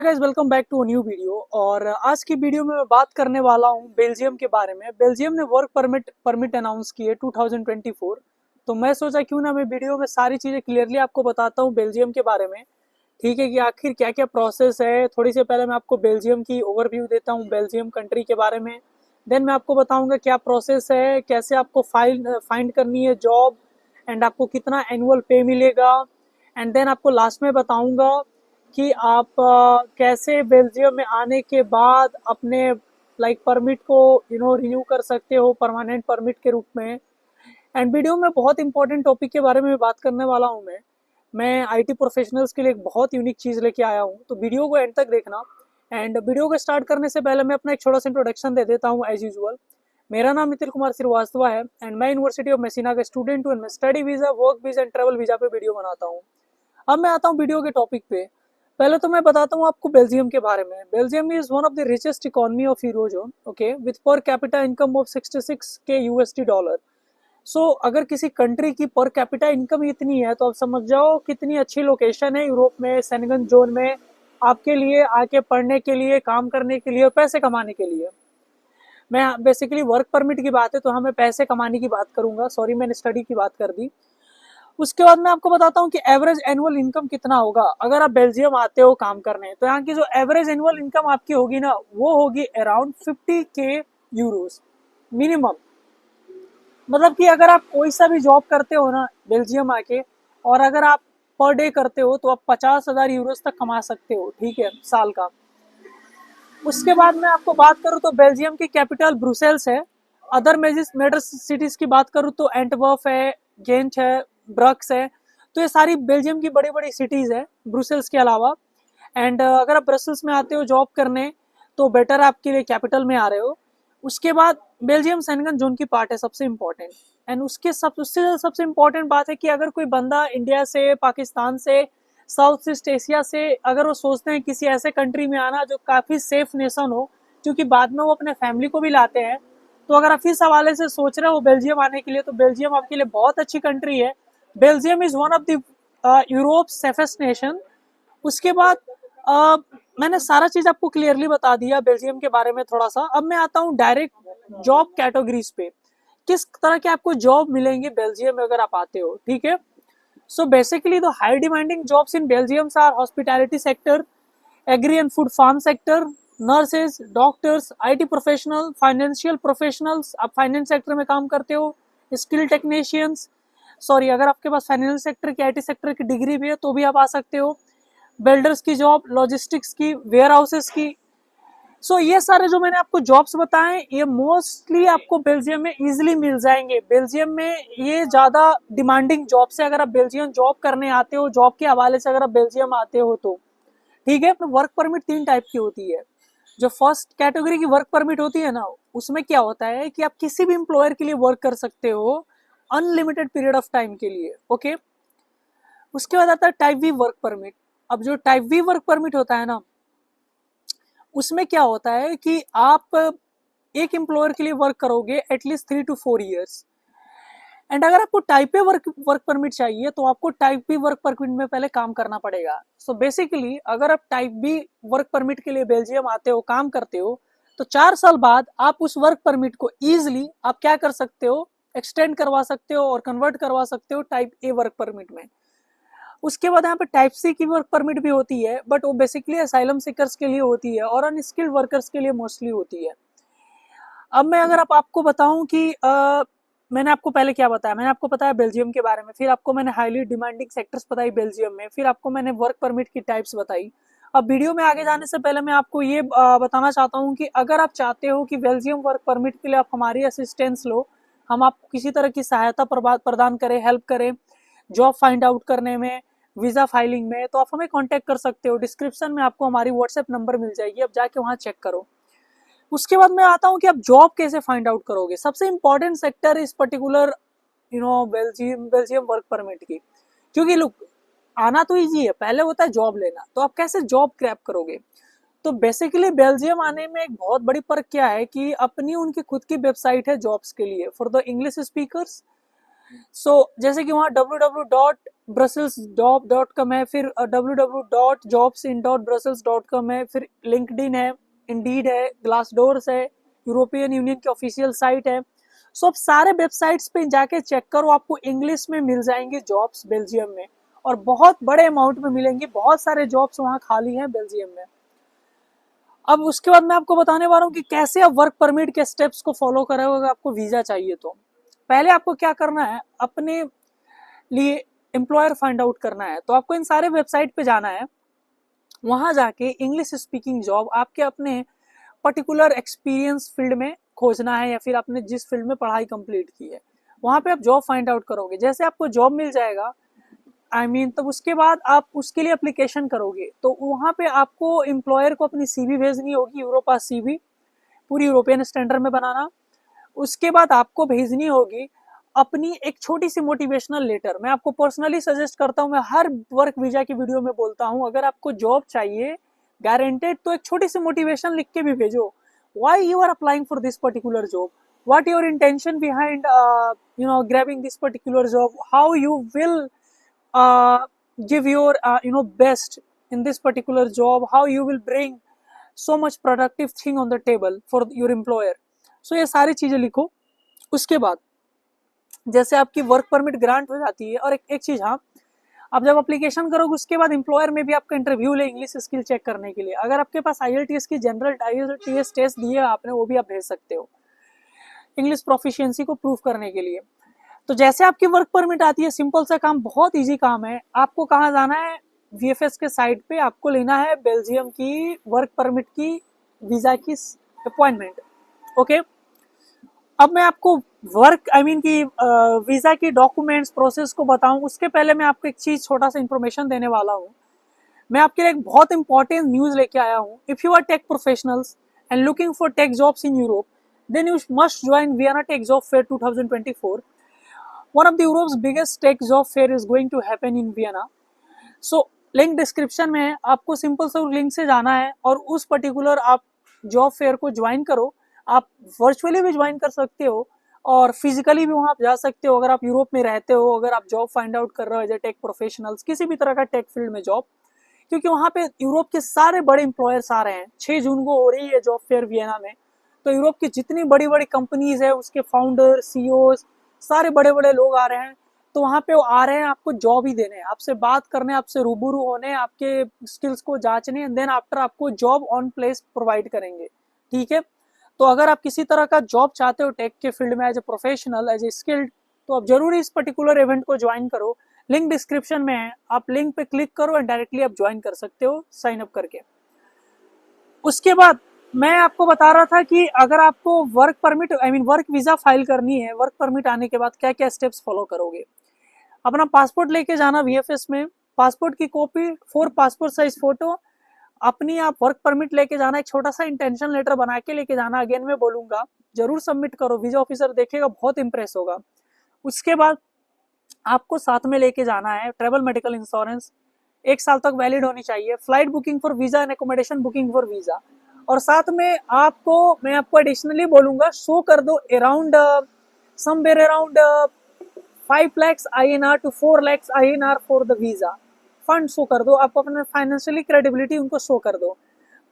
Guys welcome back to a new video. और आज की वीडियो में मैं बात करने वाला हूं बेल्जियम के बारे में। बेल्जियम ने वर्क परमिट अनाउंस की है 2024। तो मैं सोचा क्यों ना मैं वीडियो में सारी चीज़ें क्लियरली आपको बताता हूं बेल्जियम के बारे में। ठीक है कि आखिर क्या क्या प्रोसेस है। थोड़ी सी पहले मैं आपको बेल्जियम की ओवरव्यू देता हूं बेल्जियम कंट्री के बारे में। देन मैं आपको बताऊंगा क्या प्रोसेस है, कैसे आपको फाइंड करनी है जॉब, एंड आपको कितना एनुअल पे मिलेगा। एंड देन आपको लास्ट में बताऊंगा कि आप कैसे बेल्जियम में आने के बाद अपने परमिट को रिन्यू कर सकते हो परमानेंट परमिट के रूप में। एंड वीडियो में बहुत इंपॉर्टेंट टॉपिक के बारे में बात करने वाला हूँ मैं आईटी प्रोफेशनल्स के लिए एक बहुत यूनिक चीज़ लेके आया हूँ, तो वीडियो को एंड तक देखना। एंड वीडियो को स्टार्ट करने से पहले मैं अपना एक छोटा सा इंट्रोडक्शन दे देता हूँ एज यूजुअल। मेरा नाम नितिन कुमार श्रीवास्तव है एंड मैं यूनिवर्सिटी ऑफ मेसिना का स्टूडेंट हूँ। मैं study visa, work visa and travel visa पे वीडियो बनाता हूँ। अब मैं आता हूँ वीडियो के टॉपिक पे। पहले तो मैं बताता हूँ आपको बेल्जियम के बारे में। Belgium is one of the richest economy of eurozone, okay, with per capita income of 66 के यूएसडी डॉलर। सो अगर किसी कंट्री की पर कैपिटा इनकम इतनी है तो आप समझ जाओ कितनी अच्छी लोकेशन है यूरोप में, सेनेगन जोन में, आपके लिए आके पढ़ने के लिए, काम करने के लिए और पैसे कमाने के लिए। मैं बेसिकली वर्क परमिट की बात है तो हमें पैसे कमाने की बात करूंगा, सॉरी मैंने स्टडी की बात कर दी। उसके बाद मैं आपको बताता हूँ कि एवरेज एनुअल इनकम कितना होगा अगर आप बेल्जियम आते हो काम करने। तो यहाँ की जो एवरेज एनुअल इनकम आपकी होगी ना, वो होगी अराउंड 50K यूरोस मिनिमम। मतलब कि अगर आप कोई सा भी जॉब करते हो ना बेल्जियम आके, और अगर आप पर डे करते हो तो आप 50,000 यूरोस तक कमा सकते हो, ठीक है, साल का। उसके बाद मैं आपको बात करूँ तो बेल्जियम की कैपिटल ब्रुसेल्स है। अदर मेजर सिटीज की बात करूँ तो एंटवर्प है, गेंट है, ब्रक्स है। तो ये सारी बेल्जियम की बड़ी बड़ी सिटीज है ब्रुसेल्स के अलावा। एंड अगर आप ब्रसल्स में आते हो जॉब करने तो बेटर आपके लिए कैपिटल में आ रहे हो। उसके बाद बेल्जियम सेंगन जोन की पार्ट है, सबसे इम्पोर्टेंट। एंड उससे सबसे इम्पोर्टेंट बात है कि अगर कोई बंदा इंडिया से, पाकिस्तान से, साउथ ईस्ट एशिया से अगर वो सोचते हैं किसी ऐसे कंट्री में आना जो काफ़ी सेफ नेशन हो, क्योंकि बाद में वो अपने फैमिली को भी लाते हैं, तो अगर आप इस हवाले से सोच रहे हो बेल्जियम आने के लिए तो बेल्जियम आपके लिए बहुत अच्छी कंट्री है। Belgium is one of the Europe safest nation. उसके बाद अ, मैंने सारा चीज आपको क्लियरली बता दिया बेल्जियम के बारे में थोड़ा सा। अब मैं आता हूँ डायरेक्ट जॉब कैटेगरीज पे, किस तरह के आपको जॉब मिलेंगे बेल्जियम में अगर आप आते हो, ठीक है। So basically the high demanding jobs in Belgium are hospitality sector, agri and food farm sector, nurses, doctors, IT professional, financial professionals, आप फाइनेंस सेक्टर में काम करते हो, स्किल टेक्नीशियंस, सॉरी अगर आपके पास फाइनेंस सेक्टर की, आईटी सेक्टर की डिग्री भी है तो भी आप आ सकते हो, बिल्डर्स की जॉब, लॉजिस्टिक्स की, वेयर हाउसेस की। सो ये सारे जो मैंने आपको जॉब्स बताए ये मोस्टली आपको बेल्जियम में इजीली मिल जाएंगे। बेल्जियम में ये ज्यादा डिमांडिंग जॉब्स है अगर आप बेल्जियम जॉब करने आते हो, जॉब के हवाले से अगर आप बेल्जियम आते हो तो, ठीक है। वर्क परमिट 3 टाइप की होती है। जो फर्स्ट कैटेगरी की वर्क परमिट होती है ना, उसमें क्या होता है कि आप किसी भी एम्प्लॉयर के लिए वर्क कर सकते हो अनलिमिटेड पीरियड ऑफ टाइम के लिए, ओके। उसके बाद आता है टाइप बी वर्क परमिट। अब जो टाइप बी वर्क परमिट होता है ना, उसमें क्या होता है कि आप एक एम्प्लॉयर के लिए वर्क करोगे एटलीस्ट 3 to 4 ईयर्स। एंड अगर आपको टाइप ए वर्क परमिट चाहिए तो आपको टाइप बी वर्क परमिट में पहले काम करना पड़ेगा। सो बेसिकली अगर आप टाइप बी वर्क परमिट के लिए बेल्जियम आते हो, काम करते हो, तो 4 साल बाद आप उस वर्क परमिट को इजिली आप क्या कर सकते हो, एक्सटेंड करवा सकते हो और कन्वर्ट करवा सकते हो टाइप ए वर्क परमिट में। उसके बाद यहाँ पे टाइप सी की वर्क परमिट भी होती है, बट वो बेसिकली असाइलम सीकर्स के लिए होती है और अनस्किल्ड वर्कर्स के लिए मोस्टली होती है। अब मैं अगर आपको बताऊं कि मैंने आपको पहले क्या बताया, मैंने आपको बताया बेल्जियम के बारे में, फिर आपको मैंने हाईली डिमांडिंग सेक्टर्स बताई बेल्जियम में, फिर आपको मैंने वर्क परमिट की टाइप्स बताई। अब वीडियो में आगे जाने से पहले मैं आपको ये बताना चाहता हूँ कि अगर आप चाहते हो कि बेल्जियम वर्क परमिट के लिए आप हमारी असिस्टेंस लो, हम आपको किसी तरह की सहायता प्रदान करें, हेल्प करें जॉब फाइंड आउट करने में, वीजा फाइलिंग में, तो आप हमें कांटेक्ट कर सकते हो। डिस्क्रिप्शन में आपको हमारी व्हाट्सएप नंबर मिल जाएगी, अब जाके वहां चेक करो। उसके बाद मैं आता हूँ कि आप जॉब कैसे फाइंड आउट करोगे। सबसे इंपॉर्टेंट सेक्टर इस पर्टिकुलर बेल्जियम वर्क परमिट की, क्योंकि लुक, आना तो इजी है, पहले होता है जॉब लेना। तो आप कैसे जॉब क्रैप करोगे। तो बेसिकली बेल्जियम आने में एक बहुत बड़ी फर्क क्या है कि अपनी उनकी खुद की वेबसाइट है जॉब्स के लिए फॉर द इंग्लिश स्पीकर्स। जैसे कि वहाँ www.brussels.com है, फिर www.jobsin.brussels.com है, फिर लिंक्डइन है, इंडीड है, ग्लासडोर्स है, यूरोपियन यूनियन की ऑफिशियल साइट है। अब सारे वेबसाइट्स पे जाके चेक करो, आपको इंग्लिश में मिल जाएंगे जॉब्स बेल्जियम में, और बहुत बड़े अमाउंट में मिलेंगी। बहुत सारे जॉब्स वहाँ खाली हैं बेल्जियम में। अब उसके बाद मैं आपको बताने वाला हूँ कि कैसे आप वर्क परमिट के स्टेप्स को फॉलो करोगे अगर आपको वीजा चाहिए तो। पहले आपको क्या करना है, अपने लिए एम्प्लॉयर फाइंड आउट करना है। तो आपको इन सारे वेबसाइट पे जाना है, वहां जाके इंग्लिश स्पीकिंग जॉब आपके अपने पर्टिकुलर एक्सपीरियंस फील्ड में खोजना है, या फिर आपने जिस फील्ड में पढ़ाई कंप्लीट की है वहां पे आप जॉब फाइंड आउट करोगे। जैसे आपको जॉब मिल जाएगा तब उसके बाद आप उसके लिए एप्लीकेशन करोगे, तो वहां पे आपको एम्प्लॉयर को अपनी सीवी भेजनी होगी, यूरोपास सीवी, पूरी यूरोपियन स्टैंडर्ड में बनाना। उसके बाद आपको भेजनी होगी अपनी एक छोटी सी मोटिवेशनल लेटर। मैं आपको पर्सनली सजेस्ट करता हूं, मैं हर वर्क वीजा की वीडियो में बोलता हूं, अगर आपको जॉब चाहिए गारंटेड तो एक छोटी सी मोटिवेशन लिख के भी भेजो। Why you are applying for this particular job, what your intention behind grabbing this particular job, how you will give your best in this particular job, how you will bring so much productive thing on the table for your employer। ये सारी चीजें लिखो। उसके बाद जैसे आपकी work permit grant हो जाती है, और एक चीज, हाँ, आप जब एप्लीकेशन करोगे उसके बाद एम्प्लॉयर में भी आपका इंटरव्यू ले इंग्लिश स्किल चेक करने के लिए। अगर आपके पास IELTS की जनरल IELTS टेस्ट दी है आपने, वो भी आप भेज सकते हो इंग्लिश प्रोफिशिएंसी को प्रूव करने के लिए। तो जैसे आपकी वर्क परमिट आती है, सिंपल सा काम, बहुत इजी काम है। आपको कहाँ जाना है, VFS के साइट पे आपको लेना है बेल्जियम की वर्क परमिट की वीजा की अपॉइंटमेंट। ओके, अब मैं आपको वर्क की वीजा की डॉक्यूमेंट्स प्रोसेस को बताऊं, उसके पहले मैं आपको एक चीज, छोटा सा इंफॉर्मेशन देने वाला हूं। मैं आपके लिए एक बहुत इंपॉर्टेंट न्यूज लेके आया हूं। If you are tech professionals and looking for tech jobs in Europe, then you must join Vienna Tech Job Fair 2024. One of the Europe's biggest tech job fair is going to happen in Vienna. So link description में है, आपको simple सा link से जाना है और उस particular आप जॉब फेयर को ज्वाइन करो। आप वर्चुअली भी ज्वाइन कर सकते हो और फिजिकली भी वहां जा सकते हो, अगर आप यूरोप में रहते हो, अगर आप जॉब फाइंड आउट कर रहे हो एज ए टेक प्रोफेशनल्स, किसी भी तरह का टेक फील्ड में जॉब, क्योंकि वहां पे यूरोप के सारे बड़े एम्प्लॉयर्स आ रहे हैं। 6 जून को हो रही है जॉब फेयर वियना में। तो यूरोप की जितनी बड़ी बड़ी कंपनीज है उसके फाउंडर, सीईओ, सारे बड़े बड़े लोग आ रहे हैं। तो वहां पे वो आ रहे हैं आपको जॉब ही देने, आपसे बात करने, आपसे रूबरू होने, आपके स्किल्स को जांचने, एंड देन आफ्टर आपको जॉब ऑन प्लेस प्रोवाइड करेंगे। ठीक है, तो अगर आप किसी तरह का जॉब चाहते हो टेक के फील्ड में as a professional, as a skilled, तो आप जरूर इस पर्टिकुलर इवेंट को ज्वाइन करो। लिंक डिस्क्रिप्शन में है, आप लिंक पे क्लिक करो एंड डायरेक्टली आप ज्वाइन कर सकते हो साइन अप करके। उसके बाद मैं आपको बता रहा था कि अगर आपको work permit work visa file करनी है, वर्क परमिट आने के बाद क्या क्या स्टेप्स फॉलो करोगे। अपना पासपोर्ट लेके जाना VFS में, पासपोर्ट की कॉपी, 4 पासपोर्ट साइज फोटो, अपनी आप वर्क परमिट लेके जाना, एक छोटा सा इंटेंशन लेटर बना के लेके जाना। अगेन मैं बोलूंगा जरूर सबमिट करो, वीजा ऑफिसर देखेगा, बहुत इंप्रेस होगा। उसके बाद आपको साथ में लेके जाना है ट्रेवल मेडिकल इंश्योरेंस, 1 साल तक वैलिड होनी चाहिए, flight booking for visa and accommodation booking for visa, और साथ में मैं आपको एडिशनली बोलूंगा शो कर दो around somewhere around 5 lakhs INR to 4 lakhs INR for the visa fund show कर दो। आप अपने फाइनेंशियली क्रेडिबिलिटी उनको शो कर दो।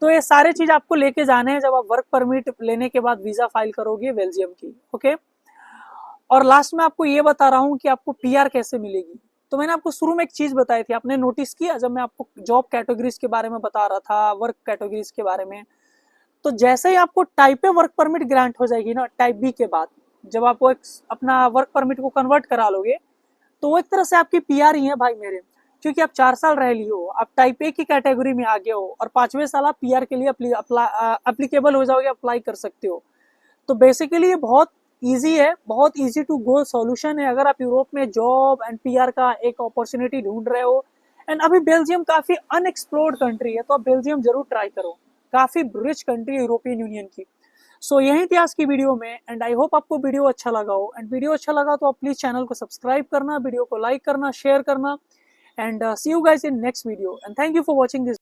तो ये सारे चीज आपको लेके जाने हैं जब आप वर्क परमिट लेने के बाद वीजा फाइल करोगे बेल्जियम की। ओके, और लास्ट में आपको ये बता रहा हूँ कि आपको PR कैसे मिलेगी। तो मैंने आपको शुरू में एक चीज बताई थी, आपने नोटिस किया जब मैं आपको जॉब कैटेगरीज के बारे में बता रहा था, वर्क कैटेगरीज के बारे में, तो जैसे ही आपको type A work permit grant हो जाएगी ना, टाइप बी के बाद जब आप वो अपना वर्क परमिट को कन्वर्ट करा लोगे, तो वो एक तरह से आपकी PR ही है भाई मेरे, क्योंकि आप 4 साल रह लिए हो, आप टाइप ए की कैटेगरी में आ गए हो, और 5वें साल आप PR के लिए अप्लीकेबल हो जाओगे, अप्लाई कर सकते हो। तो बेसिकली ये बहुत ईजी है, बहुत ईजी टू गो सॉल्यूशन है अगर आप यूरोप में जॉब एंड PR का एक अपॉर्चुनिटी ढूंढ रहे हो। एंड अभी बेल्जियम काफी अनएक्सप्लोर्ड कंट्री है, तो आप बेल्जियम जरूर ट्राई करो, काफी रिच कंट्री है यूरोपियन यूनियन की। यही थी आज की वीडियो में, एंड आई होप आपको वीडियो अच्छा लगा हो। एंड वीडियो अच्छा लगा तो आप प्लीज चैनल को सब्सक्राइब करना, वीडियो को लाइक करना, शेयर करना, and see you guys in next video, and thank you for watching this.